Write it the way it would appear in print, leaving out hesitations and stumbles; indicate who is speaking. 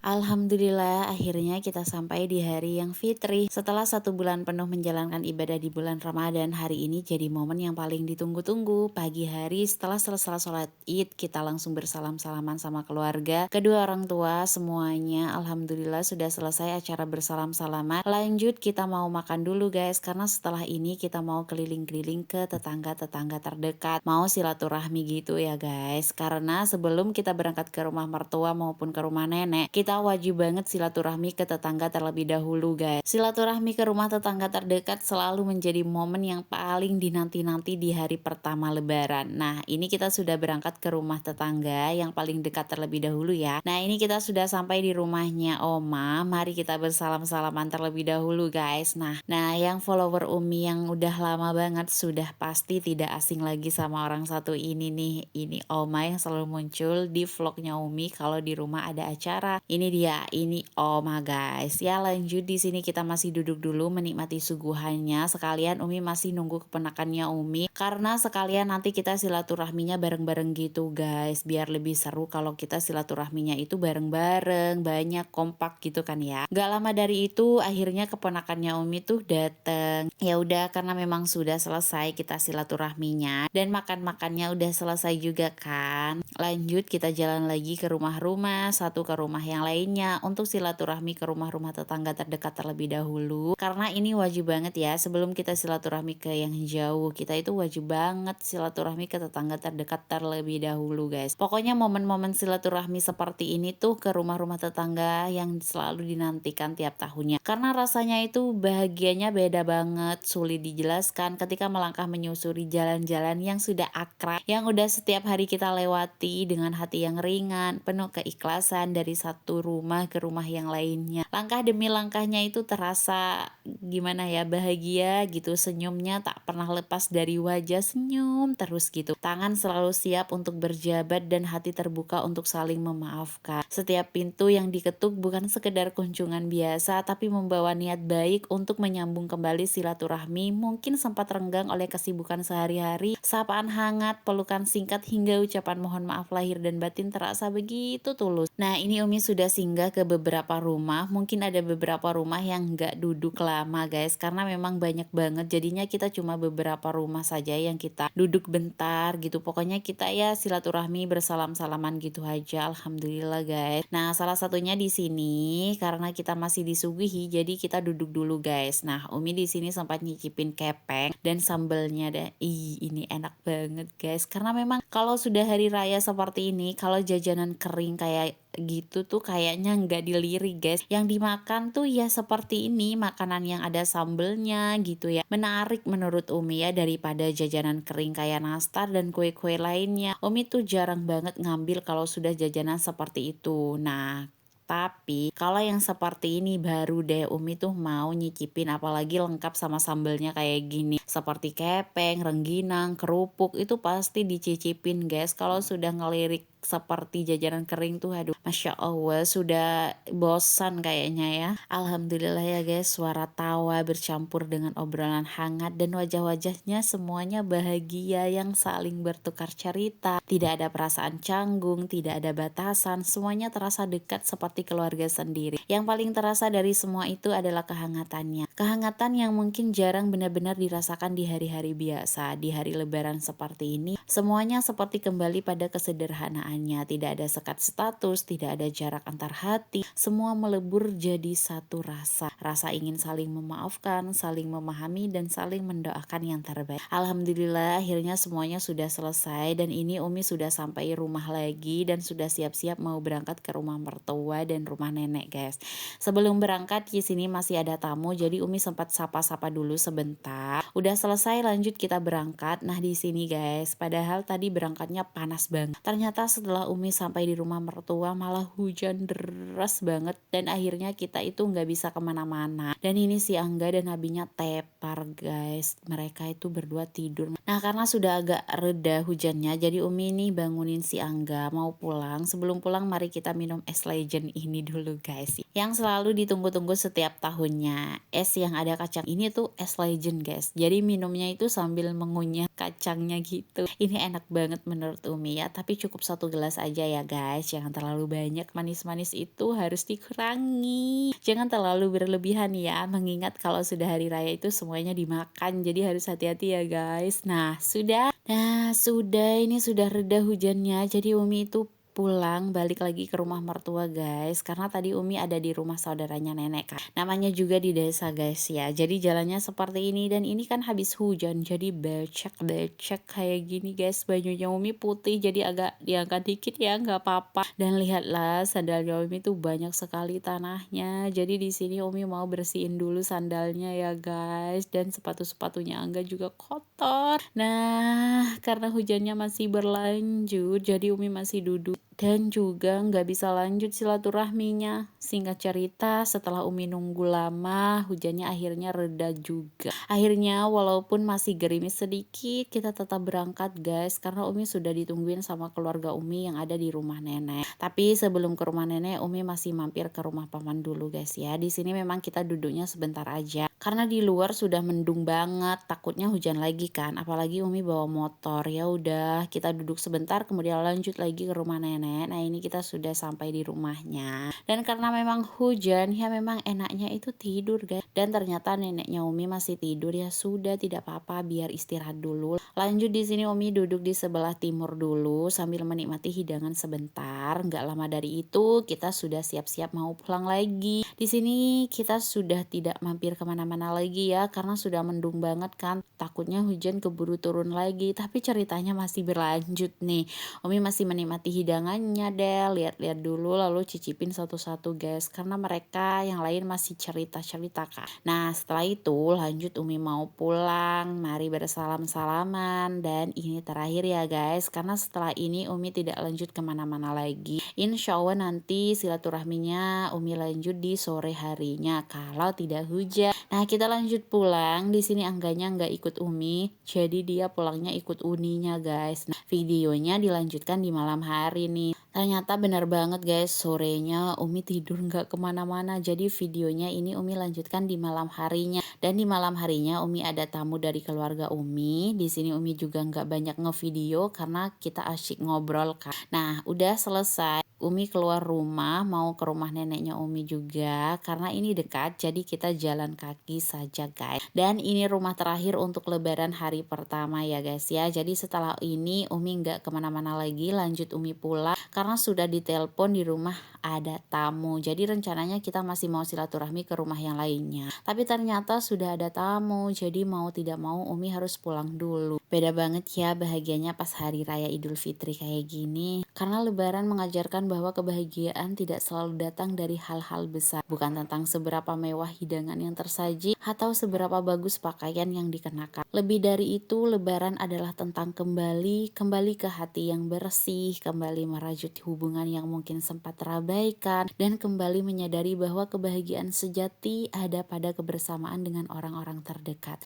Speaker 1: Alhamdulillah akhirnya kita sampai di hari yang fitri. Setelah 1 bulan penuh menjalankan ibadah di bulan Ramadan, hari ini jadi momen yang paling ditunggu-tunggu. Pagi hari setelah selesai sholat id, kita langsung bersalam-salaman sama keluarga. Kedua orang tua semuanya Alhamdulillah sudah selesai acara bersalam-salaman. Lanjut kita mau makan dulu guys, karena setelah ini kita mau keliling-keliling ke tetangga-tetangga terdekat. Mau silaturahmi gitu ya guys. Karena sebelum kita berangkat ke rumah mertua maupun ke rumah nenek, kita wajib banget silaturahmi ke tetangga terlebih dahulu guys. Silaturahmi ke rumah tetangga terdekat selalu menjadi momen yang paling dinanti-nanti di hari pertama lebaran. Nah ini kita sudah berangkat ke rumah tetangga yang paling dekat terlebih dahulu ya. Nah ini kita sudah sampai di rumahnya Oma. Mari kita bersalam-salaman terlebih dahulu guys. Nah yang follower Umi yang udah lama banget sudah pasti tidak asing lagi sama orang satu ini nih. Ini Oma yang selalu muncul di vlognya Umi kalau di rumah ada acara. Ini dia, ini Oma guys. Ya lanjut di sini kita masih duduk dulu menikmati suguhannya. Sekalian Umi masih nunggu keponakannya Umi karena sekalian nanti kita silaturahminya bareng-bareng gitu guys. Biar lebih seru kalau kita silaturahminya itu bareng-bareng, banyak kompak gitu kan ya. Gak lama dari itu akhirnya keponakannya Umi tuh dateng. Ya udah karena memang sudah selesai kita silaturahminya dan makan-makannya udah selesai juga kan. Lanjut kita jalan lagi ke rumah-rumah, satu ke rumah yang lainnya untuk silaturahmi ke rumah-rumah tetangga terdekat terlebih dahulu. Karena ini wajib banget ya, sebelum kita silaturahmi ke yang jauh, kita itu wajib banget silaturahmi ke tetangga terdekat terlebih dahulu guys. Pokoknya momen-momen silaturahmi seperti ini tuh ke rumah-rumah tetangga yang selalu dinantikan tiap tahunnya. Karena rasanya itu bahagianya beda banget, sulit dijelaskan ketika melangkah menyusuri jalan-jalan yang sudah akrab, yang udah setiap hari kita lewati dengan hati yang ringan, penuh keikhlasan dari satu rumah ke rumah yang lainnya. Langkah demi langkahnya itu terasa gimana ya, bahagia gitu, senyumnya tak pernah lepas dari wajah, senyum terus gitu. Tangan selalu siap untuk berjabat dan hati terbuka untuk saling memaafkan. Setiap pintu yang diketuk bukan sekedar kunjungan biasa tapi membawa niat baik untuk menyambung kembali silaturahmi. Mungkin sempat renggang oleh kesibukan sehari-hari, sapaan hangat, pelukan singkat hingga ucapan mohon maaf lahir dan batin terasa begitu tulus. Nah ini Umi sudah singgah ke beberapa rumah. Mungkin ada beberapa rumah yang nggak duduk lama guys, karena memang banyak banget, jadinya kita cuma beberapa rumah saja yang kita duduk bentar gitu. Pokoknya kita ya silaturahmi bersalam-salaman gitu aja. Alhamdulillah guys. Nah salah satunya di sini karena kita masih disuguhi jadi kita duduk dulu guys. Nah Umi di sini sempat nyicipin kepeng dan sambelnya deh. Ini enak banget guys, karena memang kalau sudah hari raya seperti ini, kalau jajanan kering kayak gitu tuh kayaknya nggak dilirik guys. Yang dimakan tuh ya seperti ini, makanan yang ada sambelnya gitu ya. Menarik menurut Umi ya, daripada jajanan kering kayak nastar dan kue-kue lainnya. Umi tuh jarang banget ngambil kalau sudah jajanan seperti itu. Nah tapi kalau yang seperti ini baru deh Umi tuh mau nyicipin, apalagi lengkap sama sambelnya kayak gini. Seperti kepeng, rengginang, kerupuk itu pasti dicicipin guys. Kalau sudah ngelirik seperti jajanan kering tuh aduh Masya Allah sudah bosan kayaknya ya. Alhamdulillah ya guys, suara tawa bercampur dengan obrolan hangat dan wajah-wajahnya semuanya bahagia yang saling bertukar cerita. Tidak ada perasaan canggung, tidak ada batasan, semuanya terasa dekat seperti keluarga sendiri. Yang paling terasa dari semua itu adalah kehangatannya. Kehangatan yang mungkin jarang benar-benar dirasakan di hari-hari biasa. Di hari lebaran seperti ini, semuanya seperti kembali pada kesederhanaannya. Tidak ada sekat status, tidak ada jarak antar hati. Semua melebur jadi satu rasa. Rasa ingin saling memaafkan, saling memahami, dan saling mendoakan yang terbaik. Alhamdulillah akhirnya semuanya sudah selesai dan ini Umi sudah sampai rumah lagi dan sudah siap-siap mau berangkat ke rumah mertua dan rumah nenek guys. Sebelum berangkat di sini masih ada tamu, jadi Umi sempat sapa-sapa dulu sebentar. Udah selesai lanjut kita berangkat. Nah di sini guys, padahal tadi berangkatnya panas banget. Ternyata setelah Umi sampai di rumah mertua malah hujan deras banget dan akhirnya kita itu nggak bisa kemana-mana. Dan ini si Angga dan Abinya tepar guys. Mereka itu berdua tidur. Nah karena sudah agak reda hujannya, jadi Umi nih bangunin si Angga mau pulang. Sebelum pulang mari kita minum es legend ini dulu guys, yang selalu ditunggu-tunggu setiap tahunnya. Es yang ada kacang ini tuh es legend guys, jadi minumnya itu sambil mengunyah kacangnya gitu. Ini enak banget menurut Umi ya, tapi cukup 1 gelas aja ya guys. Jangan terlalu banyak, manis-manis itu harus dikurangi. Jangan terlalu berlebihan ya, mengingat kalau sudah hari raya itu semuanya dimakan. Jadi harus hati-hati ya guys. Nah, sudah ini sudah reda hujannya. Jadi Umi itu pulang balik lagi ke rumah mertua guys, karena tadi Umi ada di rumah saudaranya nenek kan, namanya juga di desa guys ya. Jadi jalannya seperti ini, dan ini kan habis hujan jadi becek kayak gini guys. Bajunya Umi putih jadi agak diangkat dikit ya, nggak apa-apa. Dan lihatlah sandalnya Umi tuh banyak sekali tanahnya. Jadi di sini Umi mau bersihin dulu sandalnya ya guys, dan sepatu-sepatunya Angga juga kotor. Nah, karena hujannya masih berlanjut, jadi Umi masih duduk dan juga nggak bisa lanjut silaturahminya. Singkat cerita, setelah Umi nunggu lama, hujannya akhirnya reda juga. Akhirnya walaupun masih gerimis sedikit, kita tetap berangkat guys, karena Umi sudah ditungguin sama keluarga Umi yang ada di rumah nenek. Tapi sebelum ke rumah nenek, Umi masih mampir ke rumah paman dulu guys ya. Di sini memang kita duduknya sebentar aja, karena di luar sudah mendung banget, takutnya hujan lagi kan, apalagi Umi bawa motor. Ya udah, kita duduk sebentar kemudian lanjut lagi ke rumah nenek. Nah, ini kita sudah sampai di rumahnya. Dan karena memang hujan, ya memang enaknya itu tidur guys. Dan ternyata neneknya Umi masih tidur. Ya sudah, tidak apa-apa, biar istirahat dulu. Lanjut di sini Umi duduk di sebelah timur dulu sambil menikmati hidangan sebentar. Nggak lama dari itu kita sudah siap-siap mau pulang lagi. Di sini kita sudah tidak mampir kemana-mana lagi ya, karena sudah mendung banget kan. Takutnya hujan keburu turun lagi. Tapi ceritanya masih berlanjut nih. Umi masih menikmati hidangannya deh, lihat-lihat dulu lalu cicipin satu-satu guys, karena mereka yang lain masih cerita-cerita kan. Nah, setelah itu lanjut Umi mau pulang, mari bersalam-salaman. Dan ini terakhir ya guys, karena setelah ini Umi tidak lanjut kemana-mana lagi. Insya Allah nanti silaturahminya Umi lanjut di sore harinya kalau tidak hujan. Nah, kita lanjut pulang. Di sini Angganya nggak ikut Umi, jadi dia pulangnya ikut Uninya guys. Nah, videonya dilanjutkan di malam hari nih. Ternyata benar banget guys, sorenya Umi tidur nggak kemana-mana. Jadi videonya ini Umi lanjutkan di malam harinya. Dan di malam harinya Umi ada tamu dari keluarga Umi. Di sini Umi juga nggak banyak ngevideo karena kita asyik ngobrol kan. Nah, udah selesai. Umi keluar rumah mau ke rumah neneknya Umi juga, karena ini dekat jadi kita jalan kaki saja guys. Dan ini rumah terakhir untuk lebaran hari pertama ya guys ya. Jadi setelah ini Umi nggak kemana-mana lagi, lanjut Umi pulang karena sudah ditelepon di rumah ada tamu. Jadi rencananya kita masih mau silaturahmi ke rumah yang lainnya, tapi ternyata sudah ada tamu, jadi mau tidak mau Umi harus pulang dulu. Beda banget ya bahagianya pas hari raya Idul Fitri kayak gini, karena lebaran mengajarkan bahwa kebahagiaan tidak selalu datang dari hal-hal besar, bukan tentang seberapa mewah hidangan yang tersaji atau seberapa bagus pakaian yang dikenakan. Lebih dari itu, lebaran adalah tentang kembali ke hati yang bersih, kembali merajut hubungan yang mungkin sempat terabaikan, dan kembali menyadari bahwa kebahagiaan sejati ada pada kebersamaan dengan orang-orang terdekat.